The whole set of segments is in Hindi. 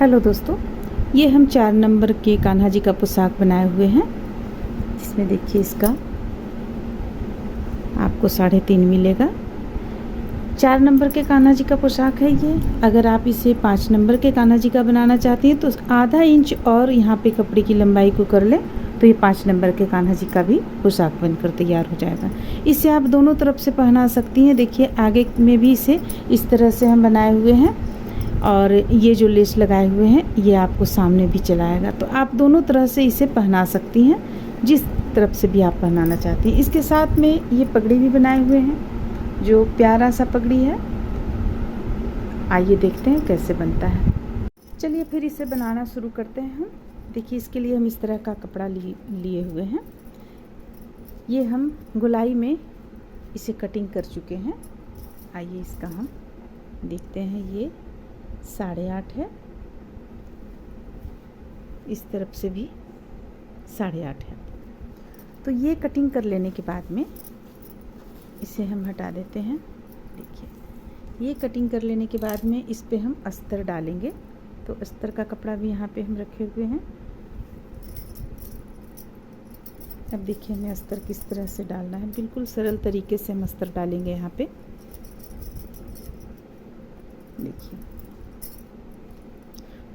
हेलो दोस्तों, ये हम 4 नंबर के कान्हा जी का पोशाक बनाए हुए हैं। इसमें देखिए इसका आपको 3.5 मिलेगा। 4 नंबर के कान्हा जी का पोशाक है ये। अगर आप इसे 5 नंबर के कान्हा जी का बनाना चाहती हैं तो आधा इंच और यहाँ पे कपड़े की लंबाई को कर लें तो ये 5 नंबर के कान्हा जी का भी पोशाक बनकर तैयार हो जाएगा। इसे आप दोनों तरफ से पहना सकती हैं। देखिए आगे में भी इसे इस तरह से हम बनाए हुए हैं और ये जो लेस लगाए हुए हैं ये आपको सामने भी चलाएगा, तो आप दोनों तरह से इसे पहना सकती हैं, जिस तरफ से भी आप पहनाना चाहती हैं। इसके साथ में ये पगड़ी भी बनाए हुए हैं, जो प्यारा सा पगड़ी है। आइए देखते हैं कैसे बनता है। चलिए फिर इसे बनाना शुरू करते हैं हम। देखिए इसके लिए हम इस तरह का कपड़ा लिए हुए हैं। ये हम गोलाई में इसे कटिंग कर चुके हैं। आइए इसका हम देखते हैं। ये 8.5 है, इस तरफ से भी 8.5 है। तो ये कटिंग कर लेने के बाद में इसे हम हटा देते हैं। देखिए ये कटिंग कर लेने के बाद में इस पे हम अस्तर डालेंगे। तो अस्तर का कपड़ा भी यहाँ पे हम रखे हुए हैं। अब देखिए हमें अस्तर किस तरह से डालना है। बिल्कुल सरल तरीके से हम अस्तर डालेंगे यहाँ पे। देखिए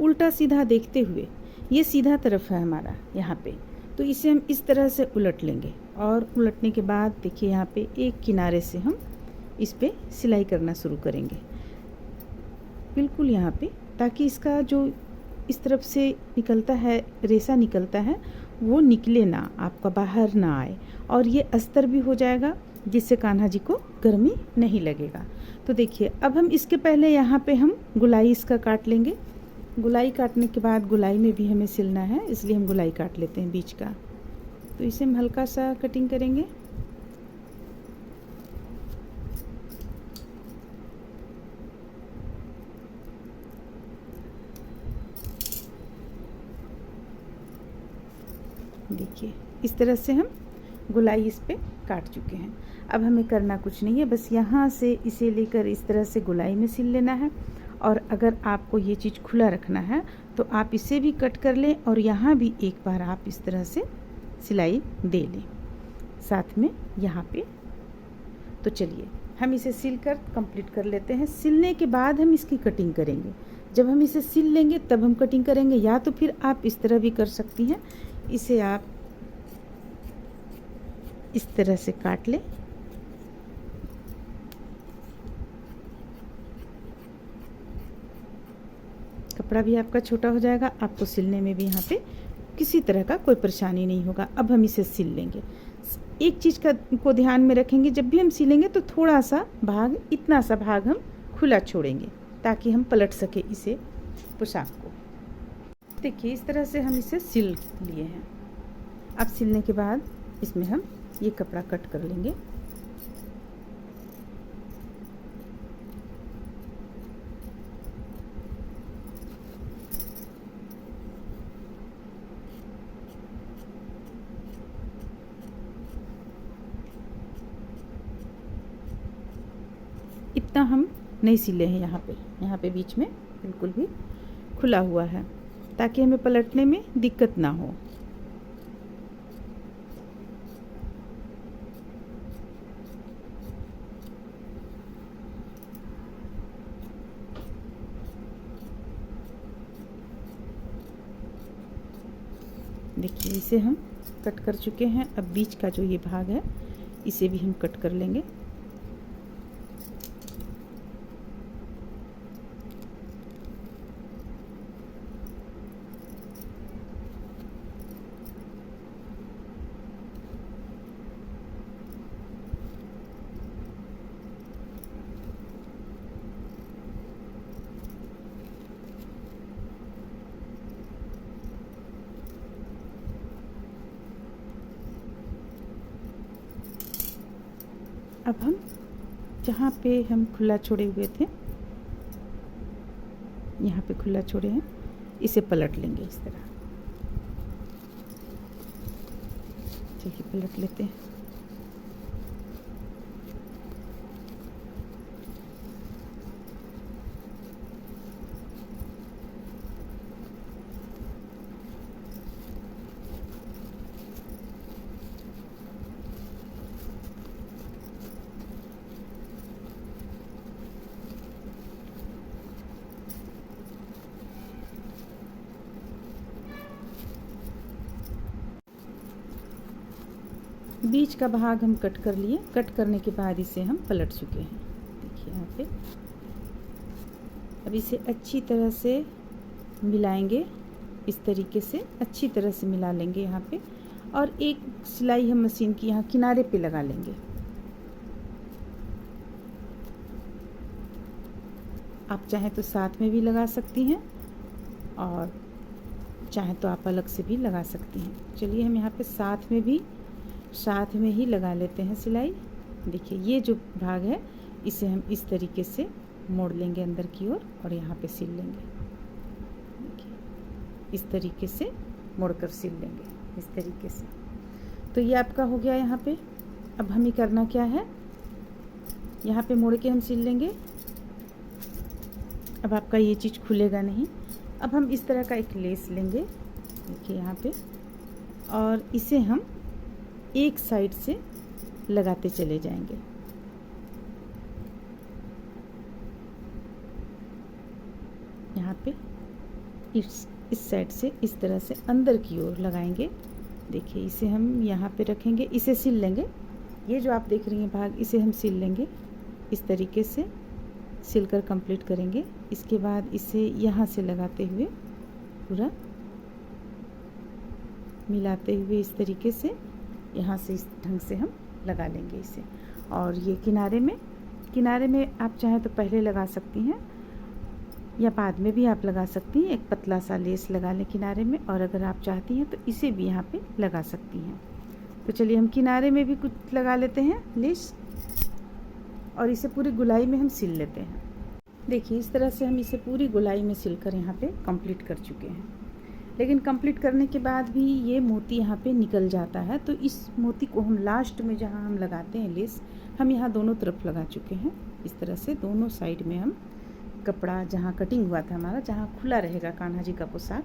उल्टा सीधा देखते हुए, ये सीधा तरफ है हमारा यहाँ पे, तो इसे हम इस तरह से उलट लेंगे और उलटने के बाद देखिए यहाँ पे एक किनारे से हम इस पे सिलाई करना शुरू करेंगे, बिल्कुल यहाँ पे, ताकि इसका जो इस तरफ से निकलता है, रेशा निकलता है, वो निकले ना, आपका बाहर ना आए, और ये अस्तर भी हो जाएगा जिससे कान्हा जी को गर्मी नहीं लगेगा। तो देखिए अब हम इसके पहले यहाँ पे हम गुलाई इसका काट लेंगे। गुलाई काटने के बाद गुलाई में भी हमें सिलना है, इसलिए हम गुलाई काट लेते हैं बीच का। तो इसे हम हल्का सा कटिंग करेंगे। देखिए इस तरह से हम गुलाई इस पे काट चुके हैं। अब हमें करना कुछ नहीं है, बस यहाँ से इसे लेकर इस तरह से गुलाई में सिल लेना है। और अगर आपको ये चीज़ खुला रखना है तो आप इसे भी कट कर लें और यहाँ भी एक बार आप इस तरह से सिलाई दे लें साथ में यहाँ पे। तो चलिए हम इसे सिल कर कंप्लीट कर लेते हैं। सिलने के बाद हम इसकी कटिंग करेंगे। जब हम इसे सिल लेंगे तब हम कटिंग करेंगे, या तो फिर आप इस तरह भी कर सकती हैं। इसे आप इस तरह से काट लें। कपड़ा भी आपका छोटा हो जाएगा, आपको सिलने में भी यहाँ पे किसी तरह का कोई परेशानी नहीं होगा। अब हम इसे सिल लेंगे। एक चीज़ को ध्यान में रखेंगे, जब भी हम सिलेंगे तो थोड़ा सा भाग, इतना सा भाग हम खुला छोड़ेंगे ताकि हम पलट सके इसे, पोशाक को। देखिए इस तरह से हम इसे सिल लिए हैं। अब सिलने के बाद इसमें हम ये कपड़ा कट कर लेंगे। इतना हम नहीं सिले हैं यहाँ पे बीच में बिल्कुल भी खुला हुआ है, ताकि हमें पलटने में दिक्कत ना हो। देखिए इसे हम कट कर चुके हैं। अब बीच का जो ये भाग है इसे भी हम कट कर लेंगे। अब हम जहाँ पे हम खुला छोड़े हुए थे, यहाँ पे खुला छोड़े हैं, इसे पलट लेंगे इस तरह। चलिए पलट लेते हैं। बीच का भाग हम कट कर लिए। कट करने के बाद इसे हम पलट चुके हैं। देखिए यहाँ पे अब इसे अच्छी तरह से मिलाएंगे। इस तरीके से अच्छी तरह से मिला लेंगे यहाँ पे, और एक सिलाई हम मशीन की यहाँ किनारे पे लगा लेंगे। आप चाहें तो साथ में भी लगा सकती हैं और चाहें तो आप अलग से भी लगा सकती हैं। चलिए हम यहाँ पे साथ में ही लगा लेते हैं सिलाई। देखिए ये जो भाग है इसे हम इस तरीके से मोड़ लेंगे अंदर की ओर और यहाँ पे सिल लेंगे। देखिए इस तरीके से मोड़कर सिल लेंगे, इस तरीके से। तो ये आपका हो गया यहाँ पे। अब हमें करना क्या है, यहाँ पे मोड़ के हम सिल लेंगे। अब आपका ये चीज़ खुलेगा नहीं। अब हम इस तरह का एक लेस लेंगे, देखिए यहाँ पे, और इसे हम एक साइड से लगाते चले जाएंगे। यहाँ पे इस साइड से इस तरह से अंदर की ओर लगाएंगे। देखिए इसे हम यहाँ पे रखेंगे, इसे सिल लेंगे। ये जो आप देख रही हैं भाग, इसे हम सिल लेंगे। इस तरीके से सिलकर कंप्लीट करेंगे। इसके बाद इसे यहाँ से लगाते हुए पूरा मिलाते हुए इस तरीके से यहाँ से इस ढंग से हम लगा लेंगे इसे। और ये किनारे में आप चाहें तो पहले लगा सकती हैं या बाद में भी आप लगा सकती हैं। एक पतला सा लेस लगा लें किनारे में, और अगर आप चाहती हैं तो इसे भी यहाँ पे लगा सकती हैं। तो चलिए हम किनारे में भी कुछ लगा लेते हैं लेस, और इसे पूरी गोलाई में हम सिल लेते हैं। देखिए इस तरह से हम इसे पूरी गोलाई में सिलकर यहाँ पे कंप्लीट कर चुके हैं। लेकिन कंप्लीट करने के बाद भी ये मोती यहाँ पे निकल जाता है, तो इस मोती को हम लास्ट में जहाँ हम लगाते हैं लेस, हम यहाँ दोनों तरफ लगा चुके हैं। इस तरह से दोनों साइड में हम कपड़ा जहाँ कटिंग हुआ था हमारा, जहाँ खुला रहेगा कान्हा जी का पोशाक,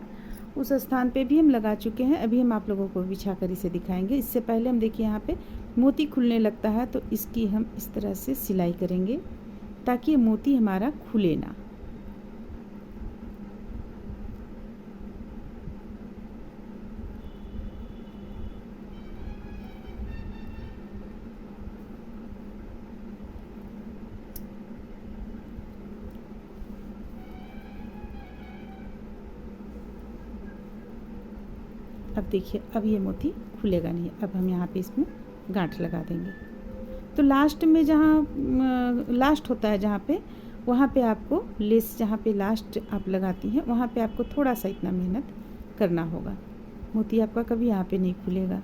उस स्थान पे भी हम लगा चुके हैं। अभी हम आप लोगों को बिछा कर इसे दिखाएंगे। इससे पहले हम देखिए यहाँ पे मोती खुलने लगता है, तो इसकी हम इस तरह से सिलाई करेंगे ताकि ये मोती हमारा खुले ना। अब देखिए अब ये मोती खुलेगा नहीं। अब हम यहाँ पे इसमें गांठ लगा देंगे। तो लास्ट में जहाँ लास्ट होता है जहाँ पे, वहाँ पे आपको लेस जहाँ पे लास्ट आप लगाती हैं, वहाँ पे आपको थोड़ा सा इतना मेहनत करना होगा। मोती आपका कभी यहाँ पे नहीं खुलेगा।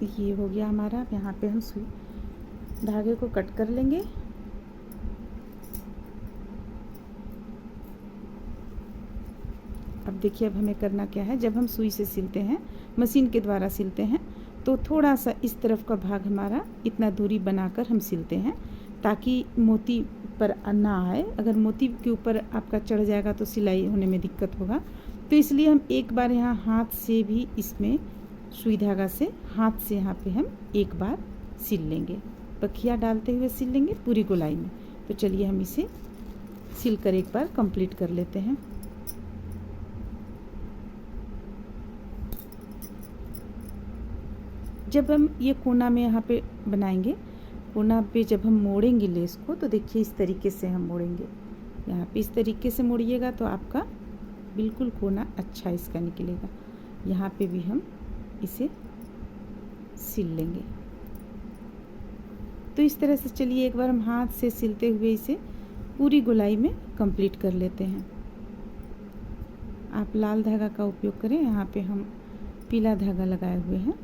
ये हो गया हमारा। यहाँ पे हम सुई धागे को कट कर लेंगे। अब देखिए अब हमें करना क्या है, जब हम सुई से सिलते हैं, मशीन के द्वारा सिलते हैं, तो थोड़ा सा इस तरफ का भाग हमारा इतना दूरी बनाकर हम सिलते हैं ताकि मोती पर ना आए। अगर मोती के ऊपर आपका चढ़ जाएगा तो सिलाई होने में दिक्कत होगा। तो इसलिए हम एक बार यहाँ हाथ से भी इसमें सुई धागा से हाथ से यहाँ पे हम एक बार सिल लेंगे, पखिया डालते हुए सिल लेंगे पूरी गोलाई में। तो चलिए हम इसे सिल कर एक बार कंप्लीट कर लेते हैं। जब हम ये कोना में यहाँ पे बनाएंगे, कोना पे जब हम मोड़ेंगे लेस को, तो देखिए इस तरीके से हम मोड़ेंगे। यहाँ पे इस तरीके से मोड़िएगा तो आपका बिल्कुल कोना अच्छा इसका निकलेगा। यहाँ पे भी हम इसे सिल लेंगे। तो इस तरह से चलिए एक बार हम हाथ से सिलते हुए इसे पूरी गोलाई में कंप्लीट कर लेते हैं। आप लाल धागा का उपयोग करें, यहाँ पे हम पीला धागा लगाए हुए हैं।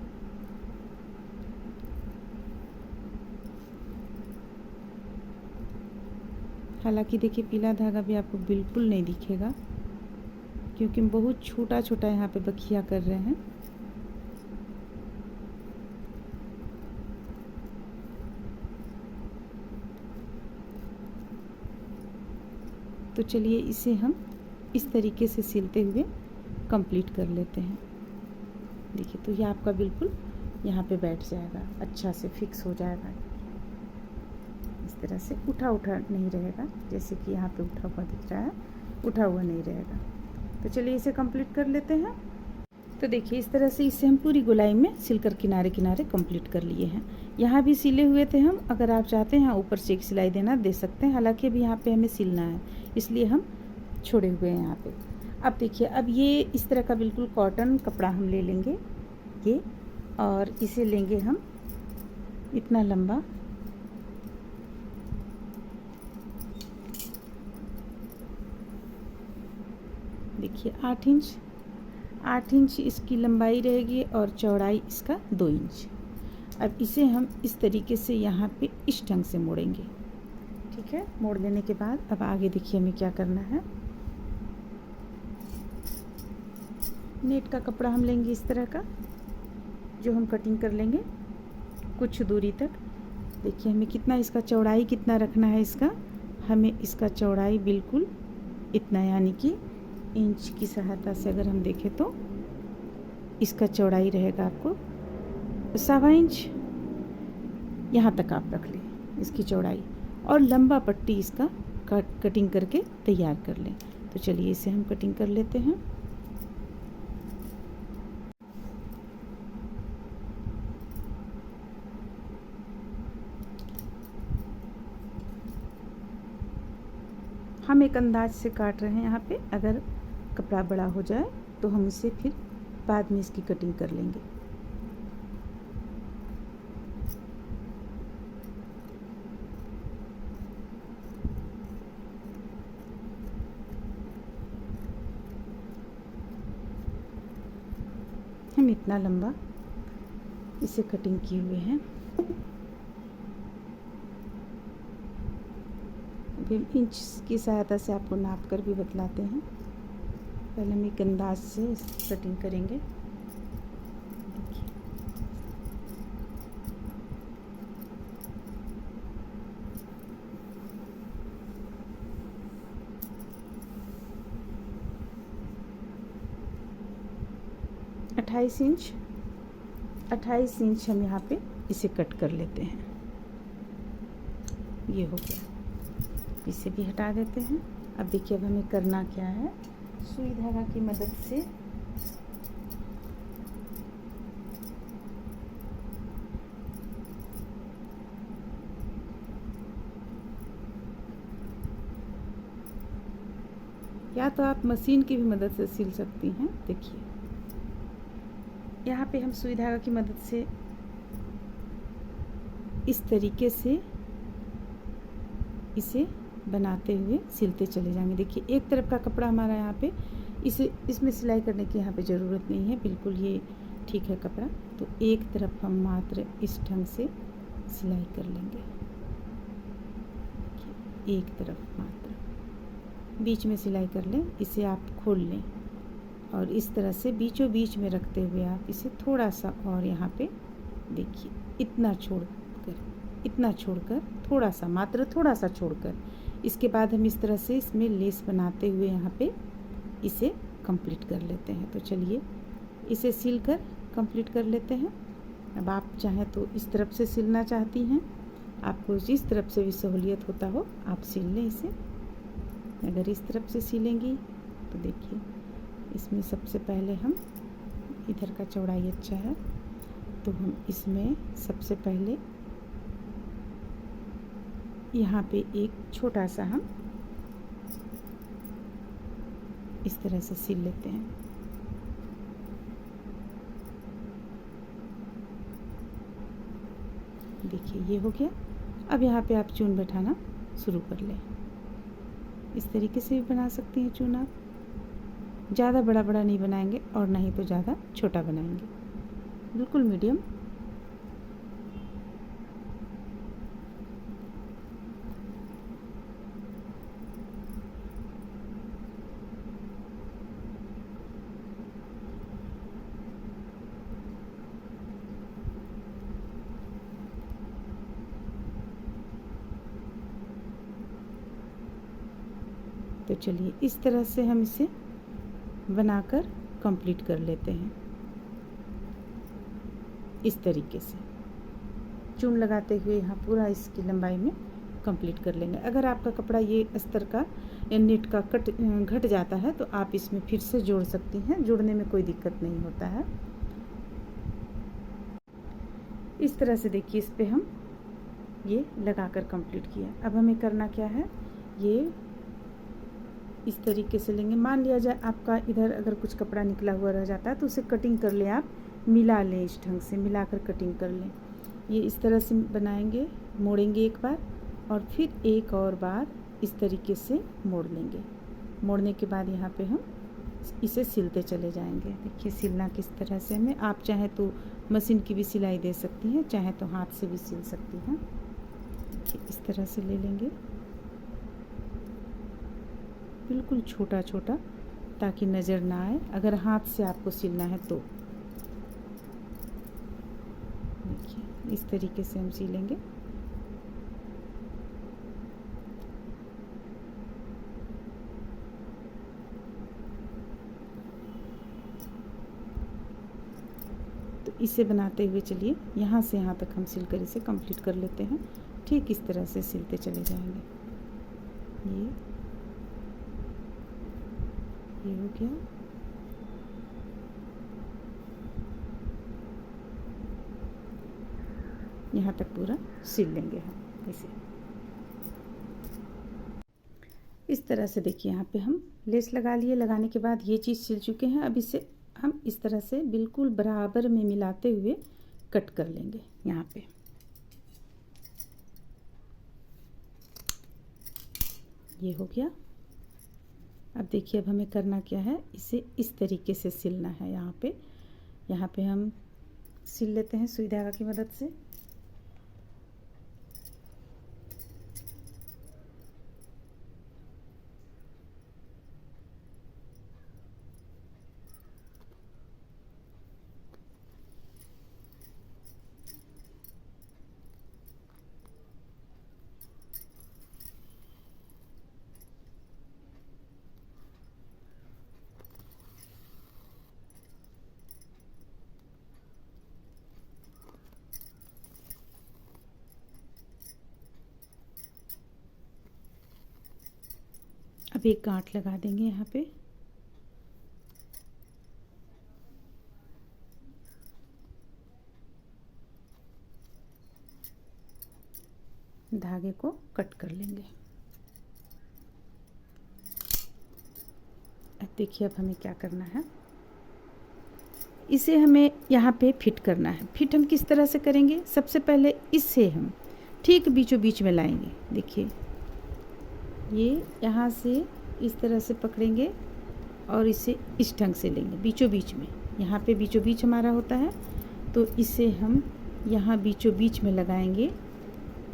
हालांकि देखिए पीला धागा भी आपको बिल्कुल नहीं दिखेगा क्योंकि हम बहुत छोटा छोटा यहाँ पे बखिया कर रहे हैं। तो चलिए इसे हम इस तरीके से सिलते हुए कंप्लीट कर लेते हैं। देखिए तो ये आपका बिल्कुल यहाँ पे बैठ जाएगा, अच्छा से फिक्स हो जाएगा। इस तरह से उठा नहीं रहेगा, जैसे कि यहाँ पे उठा हुआ दिख रहा है, उठा हुआ नहीं रहेगा। तो चलिए इसे कंप्लीट कर लेते हैं। तो देखिए इस तरह से इसे हम पूरी गोलाई में सिलकर किनारे किनारे कंप्लीट कर लिए हैं। यहाँ भी सिले हुए थे हम, अगर आप चाहते हैं ऊपर से एक सिलाई देना दे सकते हैं, हालांकि अभी यहाँ पे हमें सिलना है इसलिए हम छोड़े हुए हैं यहाँ पे। अब देखिए अब ये इस तरह का बिल्कुल कॉटन कपड़ा हम ले लेंगे ये, और इसे लेंगे हम इतना लंबा, देखिए 8 इंच इसकी लंबाई रहेगी और चौड़ाई इसका 2 इंच। अब इसे हम इस तरीके से यहाँ पे इस ढंग से मोड़ेंगे। ठीक है, मोड़ लेने के बाद अब आगे देखिए हमें क्या करना है। नेट का कपड़ा हम लेंगे इस तरह का, जो हम कटिंग कर लेंगे कुछ दूरी तक। देखिए हमें कितना इसका चौड़ाई कितना रखना है, हमें इसका चौड़ाई बिल्कुल इतना, यानी कि इंच की सहायता से अगर हम देखें तो इसका चौड़ाई रहेगा आपको 1.25 इंच, यहाँ तक आप रख लें इसकी चौड़ाई, और लंबा पट्टी इसका कटिंग करके तैयार कर लें। तो चलिए इसे हम कटिंग कर लेते हैं। हम एक अंदाज से काट रहे हैं यहाँ पे, अगर कपड़ा बड़ा हो जाए तो हम इसे फिर बाद में इसकी कटिंग कर लेंगे। हम इतना लंबा इसे कटिंग किए हुए हैं। इंच की सहायता से आपको नाप कर भी बतलाते हैं। पहले हम एक अंदाज से कटिंग करेंगे। देखिए 28 इंच हम यहाँ पे इसे कट कर लेते हैं। ये हो गया, इसे भी हटा देते हैं। अब देखिए अब हमें करना क्या है, सुई धागा की मदद से या तो आप मशीन की भी मदद से सिल सकती हैं। देखिए यहाँ पे हम सुई धागा की मदद से इस तरीके से इसे बनाते हुए सिलते चले जाएंगे। देखिए एक तरफ का कपड़ा हमारा यहाँ पे, इसमें सिलाई करने की यहाँ पे ज़रूरत नहीं है, बिल्कुल ये ठीक है कपड़ा। तो एक तरफ हम मात्र इस ढंग से सिलाई कर लेंगे, एक तरफ मात्र, बीच में सिलाई कर लें। इसे आप खोल लें और इस तरह से बीचों बीच में रखते हुए आप इसे थोड़ा सा और यहाँ पे देखिए इतना छोड़कर थोड़ा सा, मात्र थोड़ा सा छोड़कर, इसके बाद हम इस तरह से इसमें लेस बनाते हुए यहाँ पे इसे कंप्लीट कर लेते हैं। तो चलिए इसे सिल कर कंप्लीट कर लेते हैं। अब आप चाहें तो इस तरफ से सिलना चाहती हैं, आपको जिस तरफ से भी सहूलियत होता हो आप सिल लें इसे। अगर इस तरफ से सिलेंगी तो देखिए इसमें सबसे पहले हम, इधर का चौड़ाई अच्छा है तो हम इसमें सबसे पहले यहाँ पे एक छोटा सा हम इस तरह से सिल लेते हैं। देखिए ये हो गया। अब यहाँ पे आप चून बैठाना शुरू कर लें। इस तरीके से भी बना सकती हैं चून आप, ज़्यादा बड़ा बड़ा नहीं बनाएंगे और ना ही तो ज़्यादा छोटा बनाएंगे, बिल्कुल मीडियम। तो चलिए इस तरह से हम इसे बनाकर कंप्लीट कर लेते हैं। इस तरीके से चून लगाते हुए यहाँ पूरा इसकी लंबाई में कंप्लीट कर लेंगे। अगर आपका कपड़ा ये अस्तर का या नेट का कट घट जाता है तो आप इसमें फिर से जोड़ सकती हैं, जोड़ने में कोई दिक्कत नहीं होता है। इस तरह से देखिए इस पे हम ये लगाकर कंप्लीट किया। अब हमें करना क्या है, ये इस तरीके से लेंगे। मान लिया जाए आपका इधर अगर कुछ कपड़ा निकला हुआ रह जाता है तो उसे कटिंग कर लें, आप मिला लें, इस ढंग से मिलाकर कटिंग कर लें। ये इस तरह से बनाएंगे, मोड़ेंगे एक बार और फिर एक और बार इस तरीके से मोड़ लेंगे। मोड़ने के बाद यहाँ पे हम इसे सिलते चले जाएंगे। देखिए सिलना किस तरह से हमें, आप चाहे तो मशीन की भी सिलाई दे सकती हैं, चाहे तो हाथ से भी सिल सकती हैं। देखिए इस तरह से ले लेंगे, बिल्कुल छोटा छोटा, ताकि नज़र ना आए अगर हाथ से आपको सिलना है तो। देखिए इस तरीके से हम सिलेंगे। तो इसे बनाते हुए चलिए यहाँ से यहाँ तक हम सिलकर इसे कंप्लीट कर लेते हैं। ठीक इस तरह से सिलते चले जाएंगे। ये हो गया। यहाँ तक पूरा सिल लेंगे हम इसे। इस तरह से देखिए यहाँ पे हम लेस लगा लिए। लगाने के बाद ये चीज़ सिल चुके हैं। अब इसे हम इस तरह से बिल्कुल बराबर में मिलाते हुए कट कर लेंगे। यहाँ पे ये हो गया। अब देखिए अब हमें करना क्या है, इसे इस तरीके से सिलना है। यहाँ पे हम सिल लेते हैं सुई धागा की मदद से। अब एक गांठ लगा देंगे यहाँ पे। धागे को कट कर लेंगे। अब देखिए अब हमें क्या करना है, इसे हमें यहाँ पे फिट करना है। फिट हम किस तरह से करेंगे, सबसे पहले इससे हम ठीक बीचों बीच में लाएंगे। देखिए ये यहाँ से इस तरह से पकड़ेंगे और इसे इस ढंग से लेंगे बीचों बीच में। यहाँ पे बीचों बीच हमारा होता है तो इसे हम यहाँ बीचों बीच में लगाएंगे।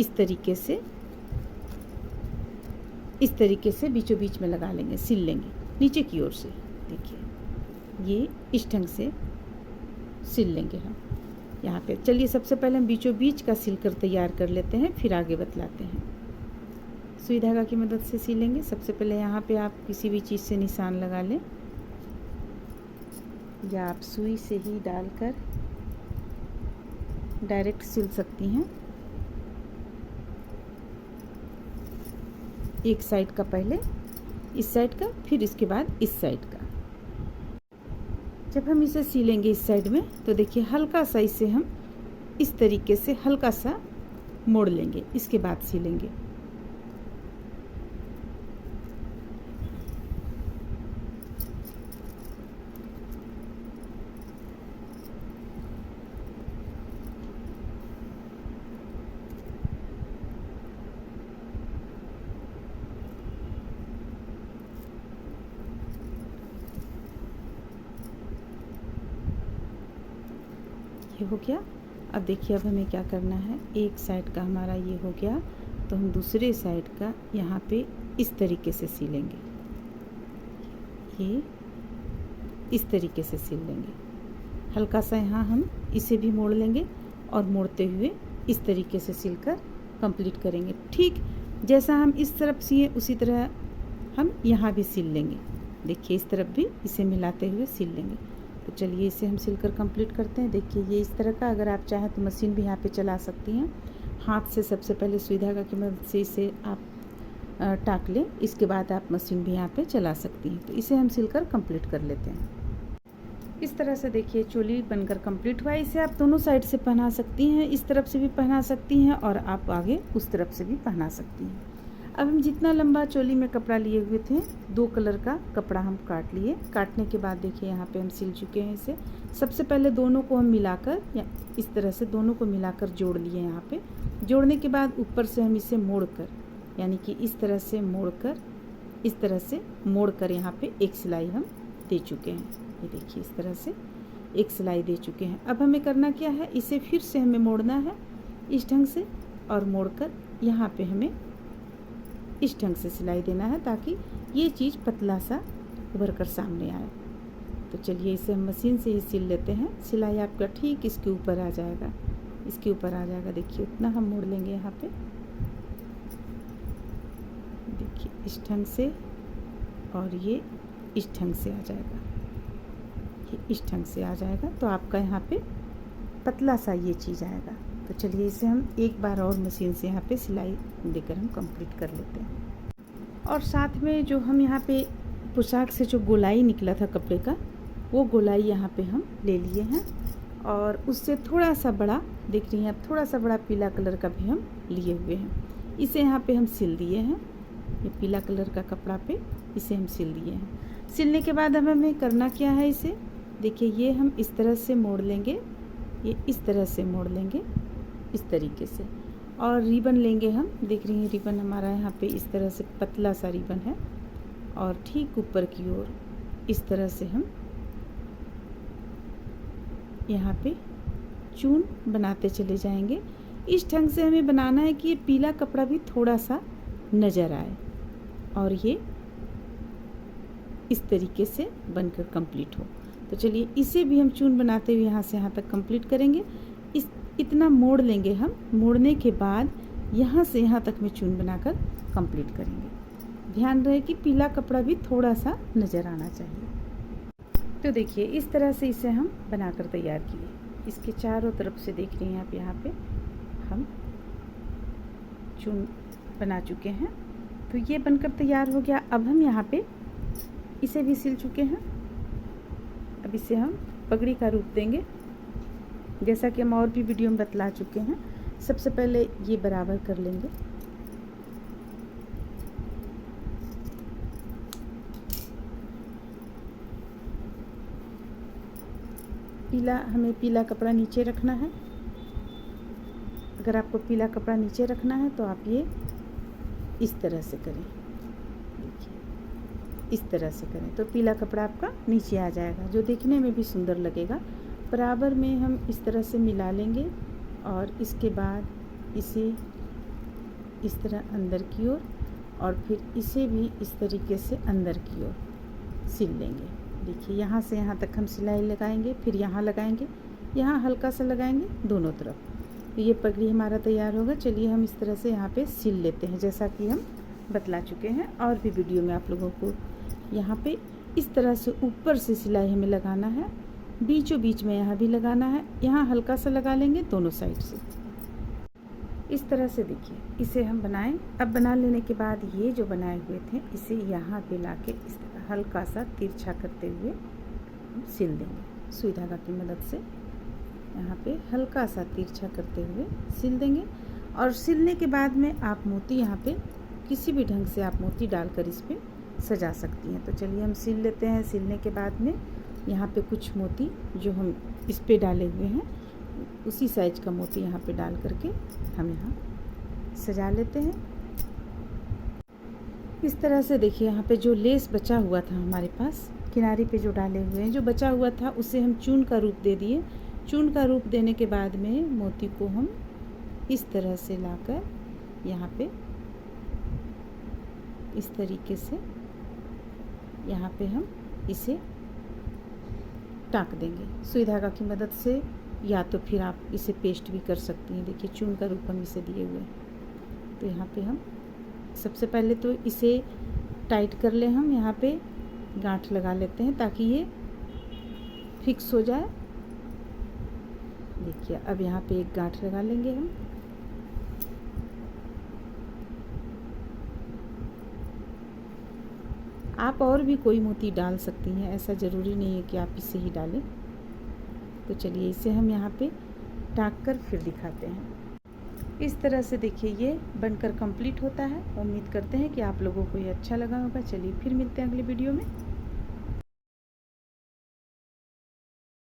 इस तरीके से बीचों बीच में लगा लेंगे, सिल लेंगे नीचे की ओर से। देखिए ये इस ढंग से सिल लेंगे हम यहाँ पे। चलिए सबसे पहले हम बीचों बीच का सिलकर तैयार कर लेते हैं, फिर आगे बतलाते हैं। सुई धागा की मदद से सिलेंगे। सबसे पहले यहाँ पे आप किसी भी चीज़ से निशान लगा लें, या आप सुई से ही डालकर डायरेक्ट सिल सकती हैं। एक साइड का पहले, इस साइड का, फिर इसके बाद इस साइड का। जब हम इसे सिलेंगे इस साइड में तो देखिए हल्का सा इसे हम इस तरीके से हल्का सा मोड़ लेंगे, इसके बाद सिलेंगे। ये हो गया। अब देखिए अब हमें क्या करना है, एक साइड का हमारा ये हो गया तो हम दूसरे साइड का यहाँ पे इस तरीके से सिलेंगे। ये इस तरीके से सिल लेंगे। हल्का सा यहाँ हम इसे भी मोड़ लेंगे और मोड़ते हुए इस तरीके से सिलकर कंप्लीट करेंगे। ठीक जैसा हम इस तरफ सिए उसी तरह हम यहाँ भी सिल लेंगे। देखिए इस तरफ भी इसे मिलाते हुए सिल लेंगे। तो चलिए इसे हम सिलकर कंप्लीट करते हैं। देखिए ये इस तरह का, अगर आप चाहें तो मशीन भी यहाँ पे चला सकती हैं। हाथ से सबसे पहले सुई धागा की मदद से इसे आप टाक लें, इसके बाद आप मशीन भी यहाँ पे चला सकती हैं। तो इसे हम सिलकर कंप्लीट कर लेते हैं। इस तरह से देखिए चोली बनकर कंप्लीट हुआ है। इसे आप दोनों साइड से पहना सकती हैं, इस तरफ से भी पहना सकती हैं और आप आगे उस तरफ से भी पहना सकती हैं। अब हम जितना लंबा चोली में कपड़ा लिए हुए थे, 2 कलर का कपड़ा हम काट लिए। काटने के बाद देखिए यहाँ पे हम सिल चुके हैं इसे। सबसे पहले दोनों को हम मिलाकर या इस तरह से दोनों को मिलाकर जोड़ लिए यहाँ पे। जोड़ने के बाद ऊपर से हम इसे मोड़कर, यानी कि इस तरह से मोड़कर, इस तरह से मोड़कर यहाँ पे एक सिलाई हम दे चुके हैं। ये देखिए इस तरह से एक सिलाई दे चुके हैं। अब हमें करना क्या है, इसे फिर से हमें मोड़ना है इस ढंग से और मोड़कर यहाँ पे हमें इस ढंग से सिलाई देना है ताकि ये चीज़ पतला सा उभर कर सामने आए। तो चलिए इसे हम मशीन से ही सिल लेते हैं। सिलाई आपका ठीक इसके ऊपर आ जाएगा, इसके ऊपर आ जाएगा। देखिए उतना हम मोड़ लेंगे यहाँ पे, देखिए इस ढंग से, और ये इस ढंग से आ जाएगा, ये इस ढंग से आ जाएगा। तो आपका यहाँ पे पतला सा ये चीज़ आएगा। तो चलिए इसे हम एक बार और मशीन से यहाँ पे सिलाई देकर हम कंप्लीट कर लेते हैं। और साथ में जो हम यहाँ पे पोशाक से जो गोलाई निकला था कपड़े का, वो गोलाई यहाँ पे हम ले लिए हैं और उससे थोड़ा सा बड़ा, देख रही हैं आप, थोड़ा सा बड़ा पीला कलर का भी हम लिए हुए हैं। इसे यहाँ पे हम सिल दिए हैं। ये पीला कलर का कपड़ा पे इसे हम सिल दिए हैं। सिलने के बाद अब हमें करना क्या है, इसे देखिए ये हम इस तरह से मोड़ लेंगे, ये इस तरह से मोड़ लेंगे इस तरीके से, और रिबन लेंगे हम। देख रही हैं रिबन हमारा यहाँ पे इस तरह से पतला सा रिबन है और ठीक ऊपर की ओर इस तरह से हम यहाँ पे चून बनाते चले जाएंगे। इस ढंग से हमें बनाना है कि ये पीला कपड़ा भी थोड़ा सा नज़र आए और ये इस तरीके से बनकर कंप्लीट हो। तो चलिए इसे भी हम चून बनाते हुए यहाँ से यहाँ तक कंप्लीट करेंगे। इस इतना मोड़ लेंगे हम, मोड़ने के बाद यहाँ से यहाँ तक में चून बनाकर कंप्लीट करेंगे। ध्यान रहे कि पीला कपड़ा भी थोड़ा सा नज़र आना चाहिए। तो देखिए इस तरह से इसे हम बनाकर तैयार किए। इसके चारों तरफ से देख रही हैं आप, यहाँ पे हम चून बना चुके हैं। तो ये बनकर तैयार हो गया। अब हम यहाँ पे इसे भी सिल चुके हैं। अब इसे हम पगड़ी का रूप देंगे, जैसा कि हम और भी वीडियो में बतला चुके हैं। सबसे पहले ये बराबर कर लेंगे, हमें पीला कपड़ा नीचे रखना है। अगर आपको पीला कपड़ा नीचे रखना है तो आप ये इस तरह से करें, देखिए इस तरह से करें तो पीला कपड़ा आपका नीचे आ जाएगा, जो देखने में भी सुंदर लगेगा। बराबर में हम इस तरह से मिला लेंगे और इसके बाद इसे इस तरह अंदर की ओर और फिर इसे भी इस तरीके से अंदर की ओर सिल लेंगे। देखिए यहाँ से यहाँ तक हम सिलाई लगाएंगे, फिर यहाँ लगाएंगे, यहाँ हल्का सा लगाएंगे दोनों तरफ। तो ये पगड़ी हमारा तैयार होगा। चलिए हम इस तरह से यहाँ पे सिल लेते हैं, जैसा कि हम बतला चुके हैं और भी वीडियो में आप लोगों को। यहाँ पे इस तरह से ऊपर से सिलाई हमें लगाना है, बीचों बीच में यहाँ भी लगाना है, यहाँ हल्का सा लगा लेंगे दोनों साइड से। इस तरह से देखिए इसे हम बनाएं। अब बना लेने के बाद ये जो बनाए हुए थे इसे यहाँ पे लाके इस तरह हल्का सा तिरछा करते हुए हम सिल देंगे। सुई धागा की मदद से यहाँ पे हल्का सा तिरछा करते हुए सिल देंगे। और सिलने के बाद में आप मोती यहाँ पे किसी भी ढंग से आप मोती डालकर इस पर सजा सकती हैं। तो चलिए हम सिल लेते हैं। सिलने के बाद में यहाँ पे कुछ मोती जो हम इस पे डाले हुए हैं उसी साइज का मोती यहाँ पे डाल करके हम यहाँ सजा लेते हैं। इस तरह से देखिए यहाँ पे जो लेस बचा हुआ था हमारे पास किनारे पे जो डाले हुए हैं, जो बचा हुआ था उसे हम चून का रूप दे दिए। चून का रूप देने के बाद में मोती को हम इस तरह से लाकर यहाँ पे इस तरीके से यहाँ पे हम इसे टाँक देंगे सुई धागा की मदद से, या तो फिर आप इसे पेस्ट भी कर सकती हैं। देखिए चून का रूप हम इसे दिए हुए हैं। तो यहाँ पे हम सबसे पहले तो इसे टाइट कर ले, हम यहाँ पे गांठ लगा लेते हैं ताकि ये फिक्स हो जाए। देखिए अब यहाँ पे एक गांठ लगा लेंगे हम। आप और भी कोई मोती डाल सकती हैं, ऐसा ज़रूरी नहीं है कि आप इसे ही डालें। तो चलिए इसे हम यहाँ पे ढक कर फिर दिखाते हैं। इस तरह से देखिए ये बनकर कंप्लीट होता है। उम्मीद करते हैं कि आप लोगों को ये अच्छा लगा होगा। चलिए फिर मिलते हैं अगले वीडियो में।